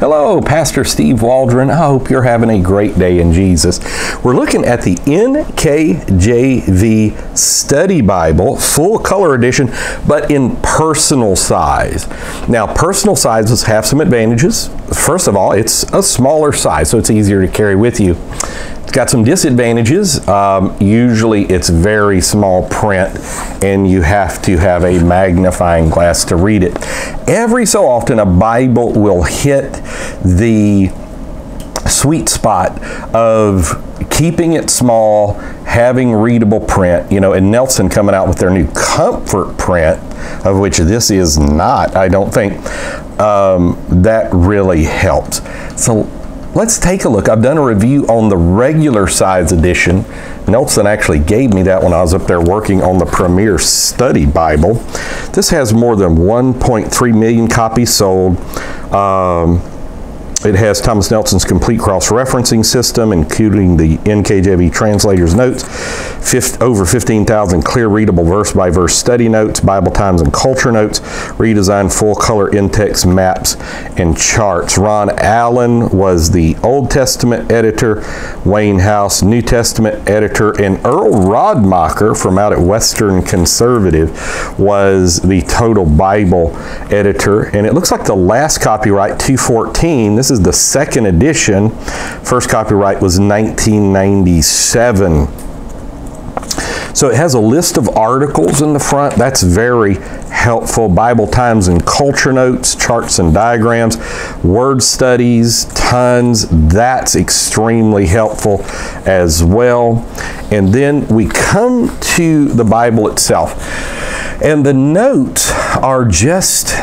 Hello, Pastor Steve Waldron. I hope you're having a great day in Jesus. We're looking at the NKJV Study Bible, full color edition, but in personal size. Now, personal sizes have some advantages. First of all, it's a smaller size, so it's easier to carry with you. It's got some disadvantages. Usually it's very small print and you have to have a magnifying glass to read it. Every so often a Bible will hit the sweet spot of keeping it small, having readable print, and Nelson coming out with their new comfort print, of which this is not, I don't think, that really helps. So let's take a look. I've done a review on the regular size edition. Nelson actually gave me that when I was up there working on the Premier Study Bible. This has more than 1.3 million copies sold. It has Thomas Nelson's complete cross-referencing system, including the NKJV translator's notes, over 15,000 clear readable verse-by-verse study notes, Bible Times and Culture notes, redesigned full-color in-text maps and charts. Ron Allen was the Old Testament editor, Wayne House, New Testament editor, and Earl Rodmacher from out at Western Conservative was the Total Bible editor. And it looks like the last copyright, 214, this is the second edition. First copyright was 1997. So it has a list of articles in the front. That's very helpful. Bible Times and Culture notes, charts and diagrams, word studies, tons. That's extremely helpful as well. And then we come to the Bible itself. And the notes are just,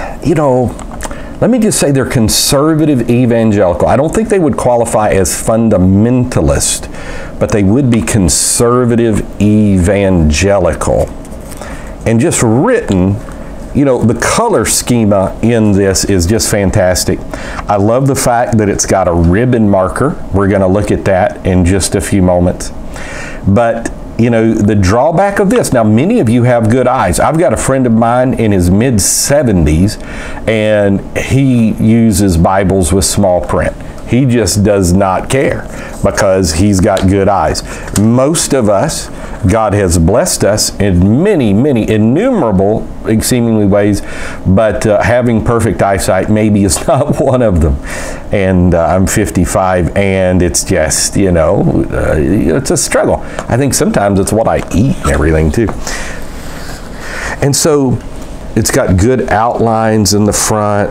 let me just say they're conservative evangelical. I don't think they would qualify as fundamentalist, but they would be conservative evangelical. And just written, the color schema in this is just fantastic. I love the fact that it's got a ribbon marker. We're going to look at that in just a few moments. But the drawback of this, now many of you have good eyes. I've got a friend of mine in his mid-70s, and he uses Bibles with small print. He just does not care because he's got good eyes. Most of us, God has blessed us in many, many innumerable, seemingly ways, but having perfect eyesight maybe is not one of them. And I'm 55, and it's just, it's a struggle. I think sometimes it's what I eat and everything too. And so it's got good outlines in the front.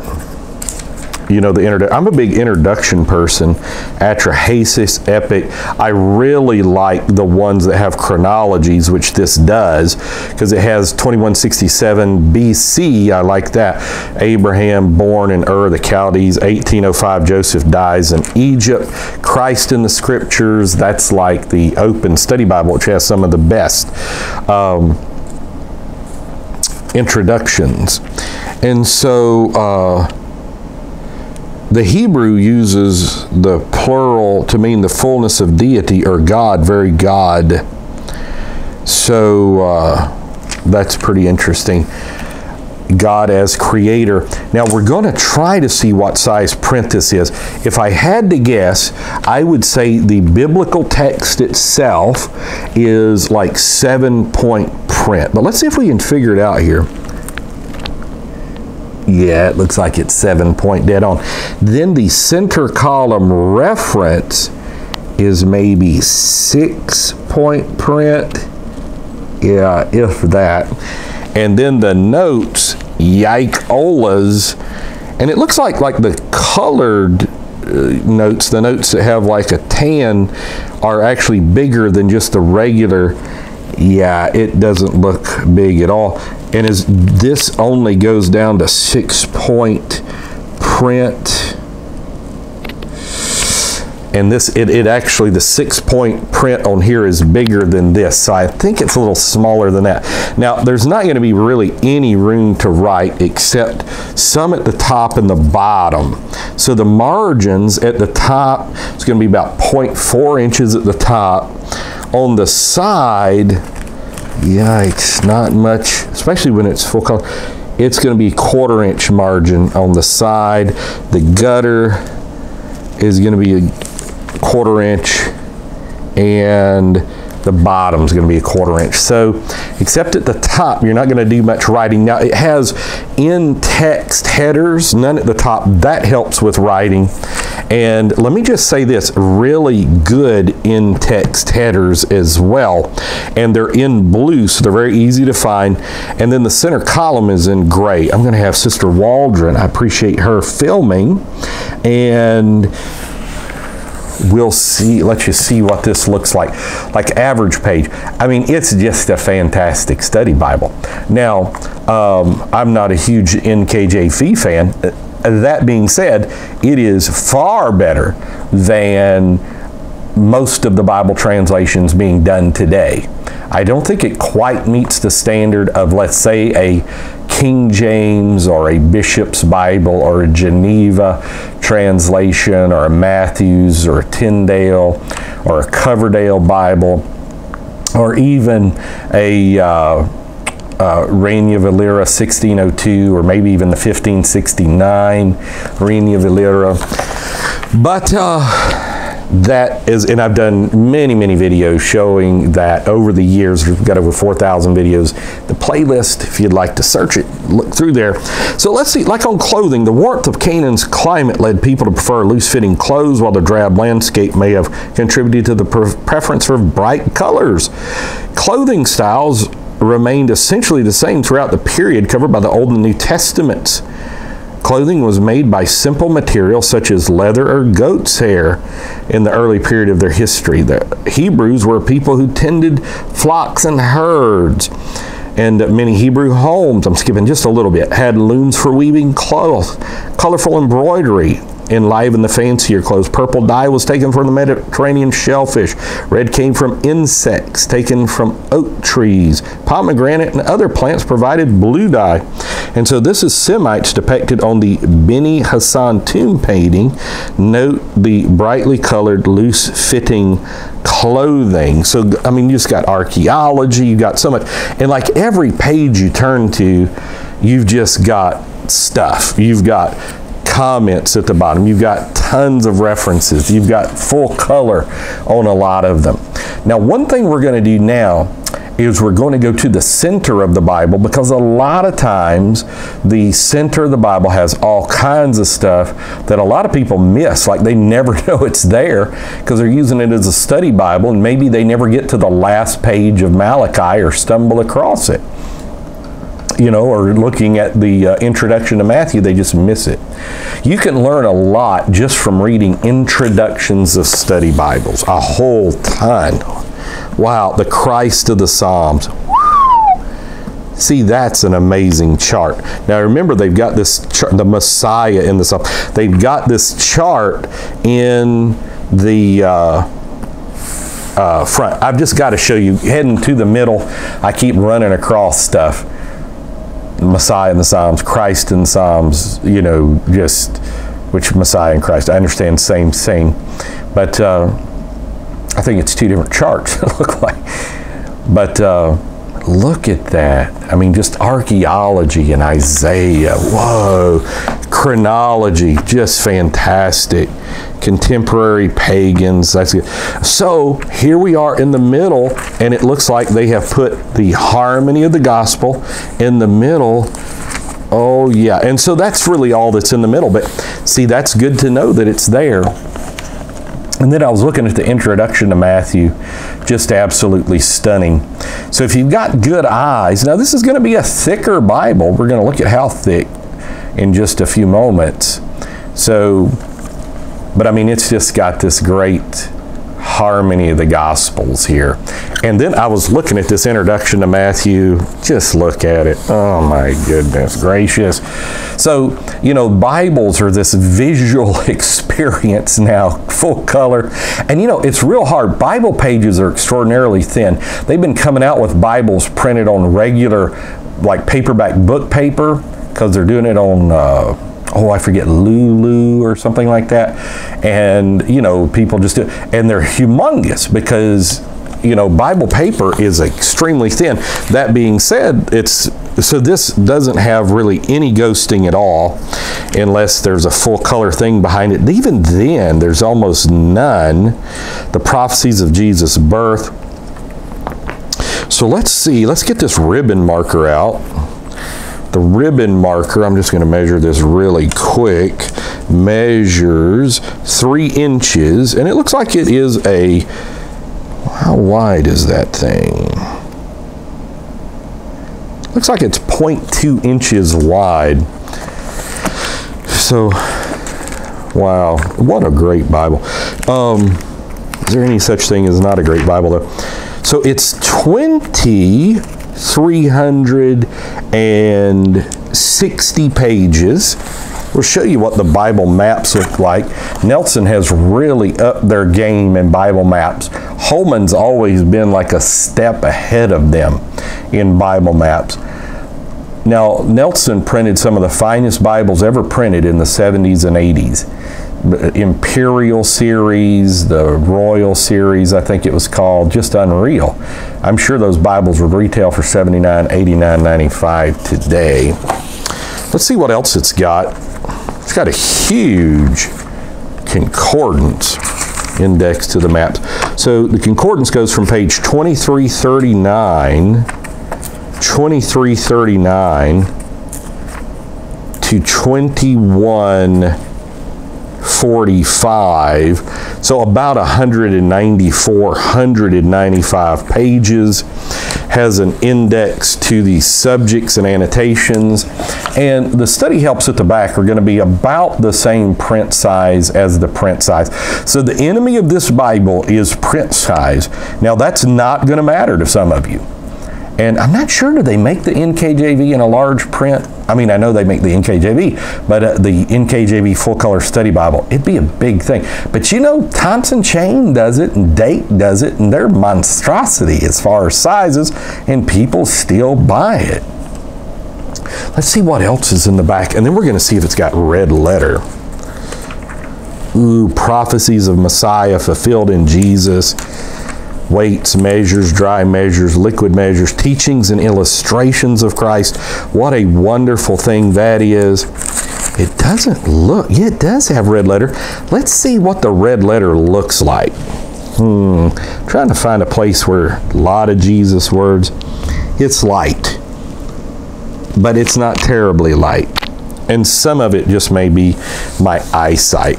I'm a big introduction person. Atrahasis, Epic. I really like the ones that have chronologies, which this does, because it has 2167 BC. I like that. Abraham born in Ur of the Chaldees. 1805 Joseph dies in Egypt. Christ in the Scriptures. That's like the Open Study Bible, which has some of the best introductions. And so the Hebrew uses the plural to mean the fullness of deity or God, very God. So that's pretty interesting. God as creator. Now we're going to try to see what size print this is. If I had to guess, I would say the biblical text itself is like 7-point print. But let's see if we can figure it out here. Yeah, it looks like it's 7-point dead on. Then the center column reference is maybe 6-point print. Yeah, if that. And then the notes, yikeolas. And it looks like the colored notes, the notes that have like a tan, are actually bigger than just the regular. Yeah, it doesn't look big at all. And as this only goes down to 6-point print, and this it actually, the 6-point print on here is bigger than this, so I think it's a little smaller than that. Now there's not going to be really any room to write except some at the top and the bottom. So the margins at the top, it's going to be about 0.4 inches at the top. On the side, yikes, not much, especially when it's full color. It's going to be 1/4 inch margin on the side. The gutter, is going to be a 1/4 inch, and the bottom is going to be a 1/4 inch. So, except at the top, you're not going to do much writing. Now, it has in-text headers, none at the top. That helps with writing. And let me just say this, really good in-text headers as well. And they're in blue, so they're very easy to find. And then the center column is in gray. I'm going to have Sister Waldron, I appreciate her filming. And we'll see, let you see what this looks like average page. I mean, it's just a fantastic study Bible. Now, I'm not a huge NKJV fan. That being said, it is far better than most of the Bible translations being done today. I don't think it quite meets the standard of, let's say, a King James or a Bishop's Bible or a Geneva translation or a Matthews or a Tyndale or a Coverdale Bible or even a Reina Valera 1602 or maybe even the 1569 Reina Valera. But that is, and I've done many videos showing that over the years. We've got over 4,000 videos. The playlist, if you'd like to search it, look through there. So let's see, like on clothing, the warmth of Canaan's climate led people to prefer loose-fitting clothes, while the drab landscape may have contributed to the preference for bright colors. Clothing styles remained essentially the same throughout the period covered by the Old and New Testaments. Clothing was made by simple materials such as leather or goat's hair in the early period of their history. The Hebrews were people who tended flocks and herds, and many Hebrew homes, I'm skipping just a little bit, had looms for weaving cloth. Colorful embroidery enlivened the fancier clothes. Purple dye was taken from the Mediterranean shellfish. Red came from insects taken from oak trees. Pomegranate and other plants provided blue dye. And so this is Semites depicted on the Beni Hassan tomb painting. Note the brightly colored, loose-fitting clothing. So, I mean, you just got archaeology, you got so much. And like every page you turn to, you've just got stuff. You've got comments at the bottom. You've got tons of references. You've got full color on a lot of them. Now, one thing we're going to do now is we're going to go to the center of the Bible, because a lot of times the center of the Bible has all kinds of stuff that a lot of people miss. Like they never know it's there because they're using it as a study Bible, and maybe they never get to the last page of Malachi or stumble across it. You know, or looking at the introduction to Matthew, they just miss it. You can learn a lot just from reading introductions of study Bibles, a whole ton. Wow, the Christ of the Psalms. See, that's an amazing chart. Now remember, they've got this chart, the Messiah in the Psalm. They've got this chart in the front. I've just got to show you, heading to the middle, I keep running across stuff. Messiah in the Psalms, Christ in the Psalms, you know, just which Messiah and Christ. I understand same thing, but I think it's two different charts it look like. But look at that. I mean, just archaeology in Isaiah. Whoa. Chronology, just fantastic. Contemporary pagans, that's good. So here we are in the middle, and it looks like they have put the harmony of the gospel in the middle. Oh yeah, and so that's really all that's in the middle, but see, that's good to know that it's there. And then I was looking at the introduction to Matthew, just absolutely stunning. So if you've got good eyes, now this is going to be a thicker Bible. We're going to look at how thick in just a few moments. So, but I mean, it's just got this great harmony of the Gospels here. And then I was looking at this introduction to Matthew. Just look at it. Oh my goodness gracious. So, you know, Bibles are this visual experience now, full color. And you know, it's real hard. Bible pages are extraordinarily thin. They've been coming out with Bibles printed on regular, like paperback book paper, because they're doing it on oh, I forget, Lulu or something like that. And, you know, people just do it. And they're humongous because, you know, Bible paper is extremely thin. That being said, it's So this doesn't have really any ghosting at all, unless there's a full color thing behind it. Even then, there's almost none. The prophecies of Jesus' birth. So let's see, let's get this ribbon marker out. The ribbon marker, I'm just going to measure this really quick, measures 3 inches, and it looks like it is a, how wide is that thing? Looks like it's 0.2 inches wide. So, wow, what a great Bible. Is there any such thing as not a great Bible though? So it's 2,360 pages. We'll show you what the Bible maps look like. Nelson has really upped their game in Bible maps. Holman's always been like a step ahead of them in Bible maps. Now, Nelson printed some of the finest Bibles ever printed in the 70s and 80s. The Imperial series, the Royal series, I think it was called, just unreal. I'm sure those Bibles would retail for $79, $89, $95 today. Let's see what else it's got. It's got a huge concordance index to the maps. So the concordance goes from page 2339 to 2145, so about 195 pages. Has an index to the subjects and annotations, and the study helps at the back are going to be about the same print size as the print size. So the enemy of this Bible is print size. Now that's not going to matter to some of you. And I'm not sure, do they make the NKJV in a large print? I mean, I know they make the NKJV, but the NKJV Full Color Study Bible, it'd be a big thing. But you know, Thompson Chain does it, and Date does it, and they're monstrosity as far as sizes, and people still buy it. Let's see what else is in the back, and then we're going to see if it's got red letter. Ooh, prophecies of Messiah fulfilled in Jesus. Weights, measures, dry measures, liquid measures, teachings and illustrations of Christ. What a wonderful thing that is. It doesn't look, yeah, it does have red letter. Let's see what the red letter looks like. Trying to find a place where a lot of Jesus words. It's light, but it's not terribly light. And some of it just may be my eyesight.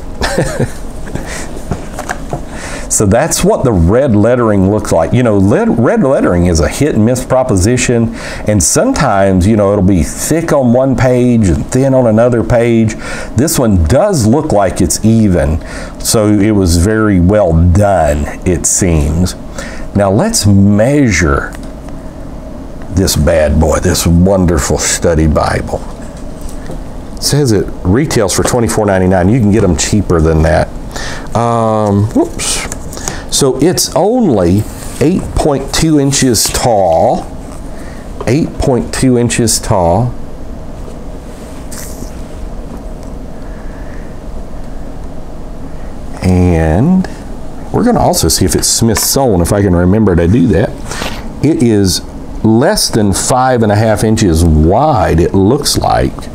So that's what the red lettering looks like. You know, red lettering is a hit and miss proposition, and sometimes, you know, it'll be thick on one page and thin on another page. This one does look like it's even, so it was very well done, it seems. Now let's measure this bad boy, this wonderful study Bible. It says it retails for $24.99. You can get them cheaper than that. Whoops. So it's only 8.2 inches tall. 8.2 inches tall. And we're going to also see if it's Smith sewn, if I can remember to do that. It is less than 5.5 inches wide, it looks like.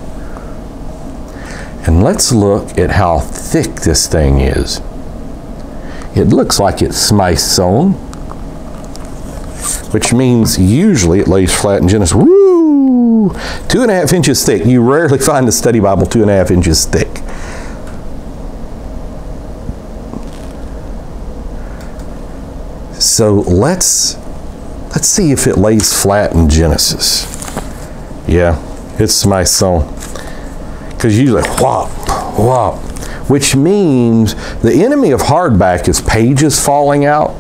And let's look at how thick this thing is. It looks like it's Smith sewn, which means usually it lays flat in Genesis. Woo! 2.5 inches thick. You rarely find a study Bible 2.5 inches thick. So let's see if it lays flat in Genesis. Yeah, it's Smith sewn. Because usually whop, whop. Which means the enemy of hardback is pages falling out.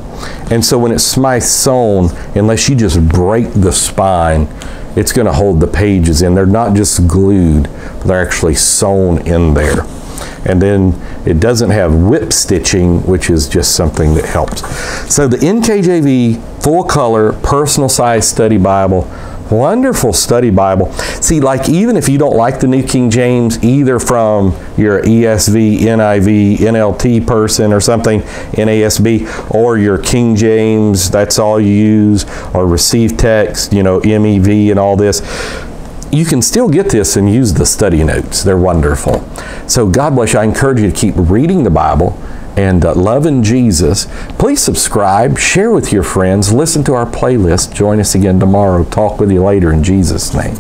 And so when it's Smith sewn, unless you just break the spine, it's going to hold the pages in. They're not just glued, but they're actually sewn in there. And then it doesn't have whip stitching, which is just something that helps. So the NKJV Full Color Personal Size Study Bible, wonderful study Bible. See, like, even if you don't like the New King James, either from your ESV, NIV, NLT person or something, NASB, or your King James, that's all you use, or receive text, you know, MEV and all this, you can still get this and use the study notes. They're wonderful. So God bless you. I encourage you to keep reading the Bible and loving Jesus. Please subscribe, share with your friends, listen to our playlist. Join us again tomorrow. Talk with you later in Jesus' name.